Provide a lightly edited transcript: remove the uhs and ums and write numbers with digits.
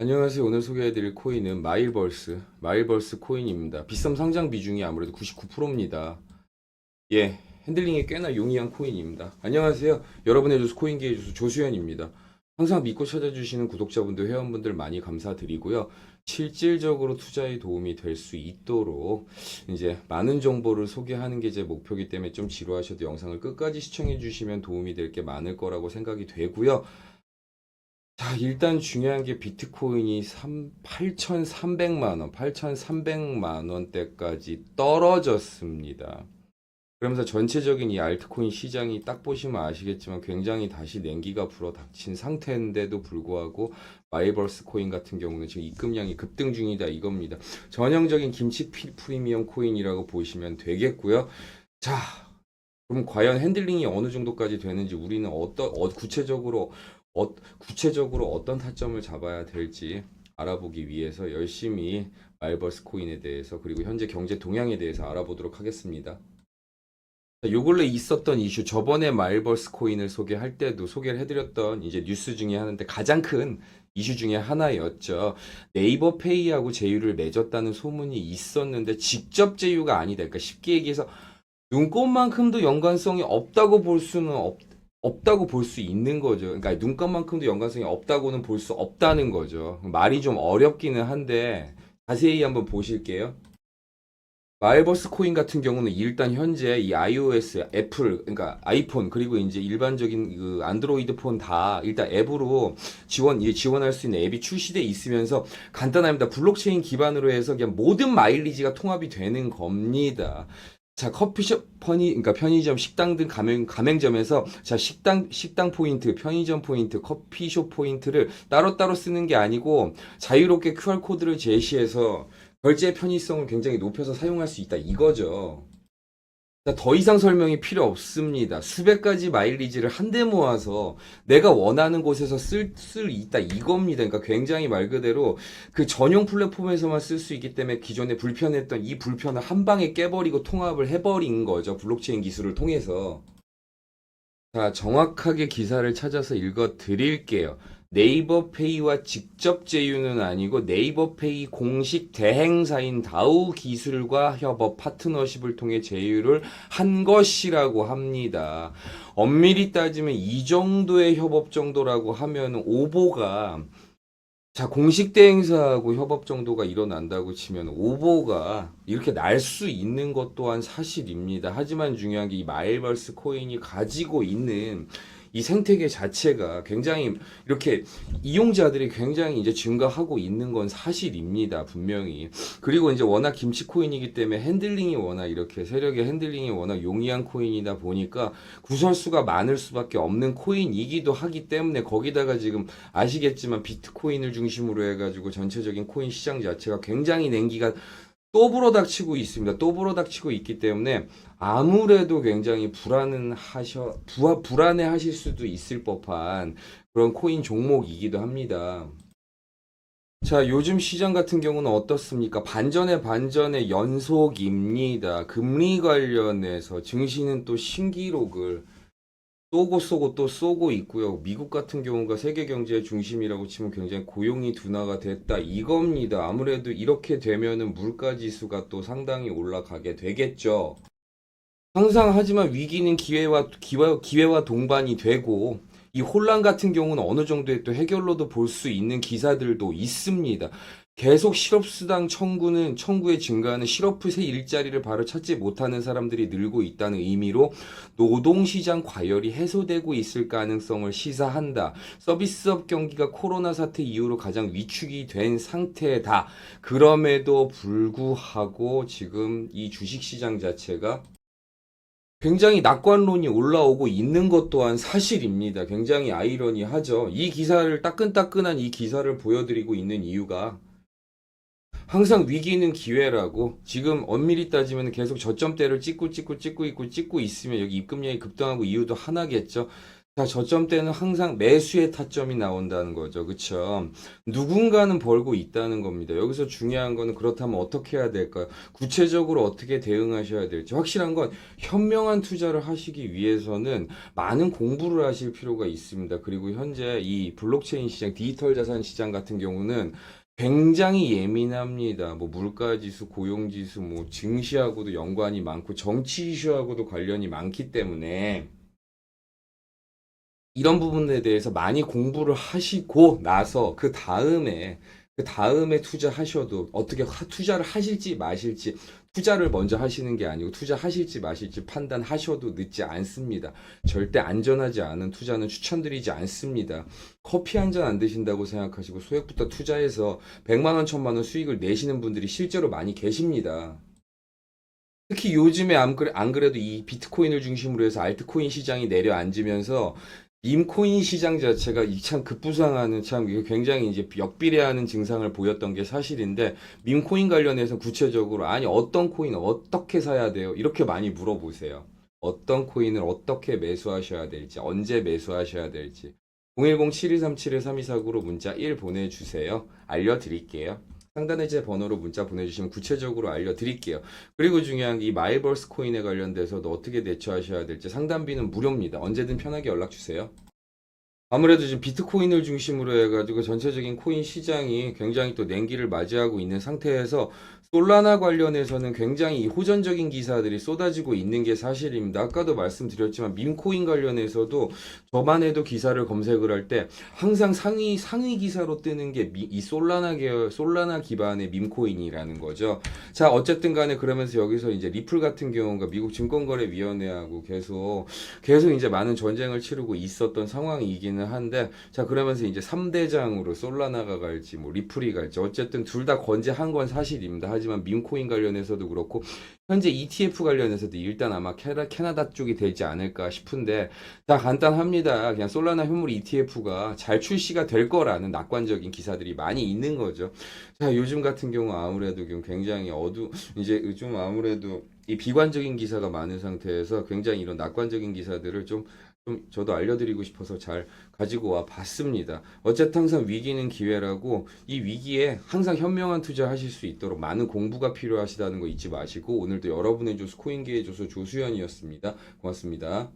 안녕하세요. 오늘 소개해드릴 코인은 마일벌스 코인입니다. 비썸 상장 비중이 아무래도 99%입니다. 예, 핸들링이 꽤나 용이한 코인입니다. 안녕하세요. 여러분의 주소 코인계의 주소 조수현입니다. 항상 믿고 찾아주시는 구독자분들, 회원분들 많이 감사드리고요. 실질적으로 투자에 도움이 될 수 있도록 이제 많은 정보를 소개하는 게 제 목표이기 때문에 좀 지루하셔도 영상을 끝까지 시청해 주시면 도움이 될 게 많을 거라고 생각이 되고요. 자, 일단 중요한 게 비트코인이 8,300만 원, 8,300만 원대까지 떨어졌습니다. 그러면서 전체적인 이 알트코인 시장이 딱 보시면 아시겠지만 굉장히 다시 냉기가 불어닥친 상태인데도 불구하고 마이버스 코인 같은 경우는 지금 입금량이 급등 중이다 이겁니다. 전형적인 김치 프리미엄 코인이라고 보시면 되겠고요. 자, 그럼 과연 핸들링이 어느 정도까지 되는지 우리는 구체적으로 어떤 타점을 잡아야 될지 알아보기 위해서 열심히 마이버스 코인에 대해서 그리고 현재 경제 동향에 대해서 알아보도록 하겠습니다. 요 근래 있었던 이슈, 저번에 마일버스 코인을 소개할 때도 소개를 해드렸던 이제 뉴스 중에 하나인데 가장 큰 이슈 중에 하나였죠. 네이버 페이하고 제휴를 맺었다는 소문이 있었는데 직접 제휴가 아니다. 그러니까 쉽게 얘기해서 눈꽃만큼도 연관성이 없다고 볼 수 있는 거죠. 그러니까 눈꽃만큼도 연관성이 없다고는 볼 수 없다는 거죠. 말이 좀 어렵기는 한데 자세히 한번 보실게요. 마일버스 코인 같은 경우는 일단 현재 이 iOS, 애플, 그러니까 아이폰 그리고 이제 일반적인 그 안드로이드 폰 다 일단 앱으로 지원할 수 있는 앱이 출시돼 있으면서 간단합니다. 블록체인 기반으로 해서 그냥 모든 마일리지가 통합이 되는 겁니다. 자, 커피숍, 그러니까 편의점, 식당 등 가맹점에서 자, 식당 포인트, 편의점 포인트, 커피숍 포인트를 따로따로 쓰는 게 아니고 자유롭게 QR코드를 제시해서 결제 편의성을 굉장히 높여서 사용할 수 있다 이거죠. 자, 더 이상 설명이 필요 없습니다. 수백 가지 마일리지를 한데 모아서 내가 원하는 곳에서 쓸 있다 이겁니다. 그러니까 굉장히 말 그대로 그 전용 플랫폼에서만 쓸 수 있기 때문에 기존에 불편했던 이 불편을 한 방에 깨버리고 통합을 해버린 거죠. 블록체인 기술을 통해서. 자, 정확하게 기사를 찾아서 읽어 드릴게요. 네이버페이와 직접 제휴는 아니고 네이버페이 공식 대행사인 다우 기술과 협업 파트너십을 통해 제휴를 한 것이라고 합니다. 엄밀히 따지면 이 정도의 협업 정도라고 하면 오보가 자, 공식 대행사하고 협업 정도가 일어난다고 치면 오보가 이렇게 날 수 있는 것 또한 사실입니다. 하지만 중요한 게 이 마일버스 코인이 가지고 있는 이 생태계 자체가 굉장히 이렇게 이용자들이 굉장히 이제 증가하고 있는 건 사실입니다. 분명히. 그리고 이제 워낙 김치 코인이기 때문에 핸들링이 워낙 이렇게 세력의 핸들링이 워낙 용이한 코인이다 보니까 구설수가 많을 수밖에 없는 코인이기도 하기 때문에 거기다가 지금 아시겠지만 비트코인을 중심으로 해가지고 전체적인 코인 시장 자체가 굉장히 냉기가 또 불어닥치고 있습니다. 또 불어닥치고 있기 때문에 아무래도 굉장히 불안해하실 수도 있을 법한 그런 코인 종목이기도 합니다. 자, 요즘 시장 같은 경우는 어떻습니까? 반전의 연속입니다. 금리 관련해서 증시는 또 신기록을 쏘고 또 쏘고 있고요. 미국 같은 경우가 세계 경제의 중심이라고 치면 굉장히 고용이 둔화가 됐다 이겁니다. 아무래도 이렇게 되면은 물가 지수가 또 상당히 올라가게 되겠죠. 항상 하지만 위기는 기회와 동반이 되고 이 혼란 같은 경우는 어느 정도의 또 해결로도 볼 수 있는 기사들도 있습니다. 계속 청구의 증가는 실업풋의 일자리를 바로 찾지 못하는 사람들이 늘고 있다는 의미로 노동시장 과열이 해소되고 있을 가능성을 시사한다. 서비스업 경기가 코로나 사태 이후로 가장 위축이 된 상태다. 그럼에도 불구하고 지금 이 주식시장 자체가 굉장히 낙관론이 올라오고 있는 것 또한 사실입니다. 굉장히 아이러니하죠. 이 기사를 따끈따끈한 이 기사를 보여드리고 있는 이유가 항상 위기는 기회라고 지금 엄밀히 따지면 계속 저점대를 찍고 있으면 여기 입금량이 급등하고 이유도 하나겠죠. 자, 저점 때는 항상 매수의 타점이 나온다는 거죠. 그쵸? 누군가는 벌고 있다는 겁니다. 여기서 중요한 거는 그렇다면 어떻게 해야 될까요? 구체적으로 어떻게 대응하셔야 될지. 확실한 건 현명한 투자를 하시기 위해서는 많은 공부를 하실 필요가 있습니다. 그리고 현재 이 블록체인 시장, 디지털 자산 시장 같은 경우는 굉장히 예민합니다. 뭐 물가지수, 고용지수, 뭐 증시하고도 연관이 많고 정치 이슈하고도 관련이 많기 때문에 이런 부분에 대해서 많이 공부를 하시고 나서 그 다음에 투자하셔도 어떻게 투자를 하실지 마실지 투자를 먼저 하시는 게 아니고 투자하실지 마실지 판단하셔도 늦지 않습니다. 절대 안전하지 않은 투자는 추천드리지 않습니다. 커피 한 잔 안 드신다고 생각하시고 소액부터 투자해서 100만 원, 1000만 원 수익을 내시는 분들이 실제로 많이 계십니다. 특히 요즘에 안 그래도 이 비트코인을 중심으로 해서 알트코인 시장이 내려앉으면서 밈코인 시장 자체가 이 참 급부상하는 참 이게 굉장히 이제 역비례하는 증상을 보였던 게 사실인데 밈코인 관련해서 구체적으로 아니 어떤 코인 어떻게 사야 돼요? 이렇게 많이 물어보세요. 어떤 코인을 어떻게 매수하셔야 될지 언제 매수하셔야 될지 010-7237-3249로 문자 1 보내주세요. 알려드릴게요. 상단에 제 번호로 문자 보내주시면 구체적으로 알려드릴게요. 그리고 중요한 게 이 마일버스 코인에 관련돼서도 어떻게 대처하셔야 될지 상담비는 무료입니다. 언제든 편하게 연락 주세요. 아무래도 지금 비트코인을 중심으로 해가지고 전체적인 코인 시장이 굉장히 또 냉기를 맞이하고 있는 상태에서 솔라나 관련해서는 굉장히 호전적인 기사들이 쏟아지고 있는 게 사실입니다. 아까도 말씀드렸지만 밈코인 관련해서도 저만 해도 기사를 검색을 할 때 항상 상위 기사로 뜨는 게 이 솔라나 계열, 솔라나 기반의 밈코인이라는 거죠. 자, 어쨌든 간에 그러면서 여기서 이제 리플 같은 경우가 미국 증권거래위원회하고 계속 이제 많은 전쟁을 치르고 있었던 상황이기는 한데 자 그러면서 이제 3대장으로 솔라나가 갈지 뭐 리플이 갈지 어쨌든 둘 다 건재한 건 사실입니다. 하지만 밈코인 관련해서도 그렇고 현재 ETF 관련해서도 일단 아마 캐나다 쪽이 되지 않을까 싶은데 자 간단합니다. 그냥 솔라나 현물 ETF가 잘 출시가 될 거라는 낙관적인 기사들이 많이 있는 거죠. 자 요즘 같은 경우 아무래도 굉장히 이제 좀 아무래도 이 비관적인 기사가 많은 상태에서 굉장히 이런 낙관적인 기사들을 좀 저도 알려드리고 싶어서 잘 가지고 와 봤습니다. 어쨌든 항상 위기는 기회라고 이 위기에 항상 현명한 투자하실 수 있도록 많은 공부가 필요하시다는 거 잊지 마시고 오늘도 여러분의 조수 코인계의 조수 조수현이었습니다. 고맙습니다.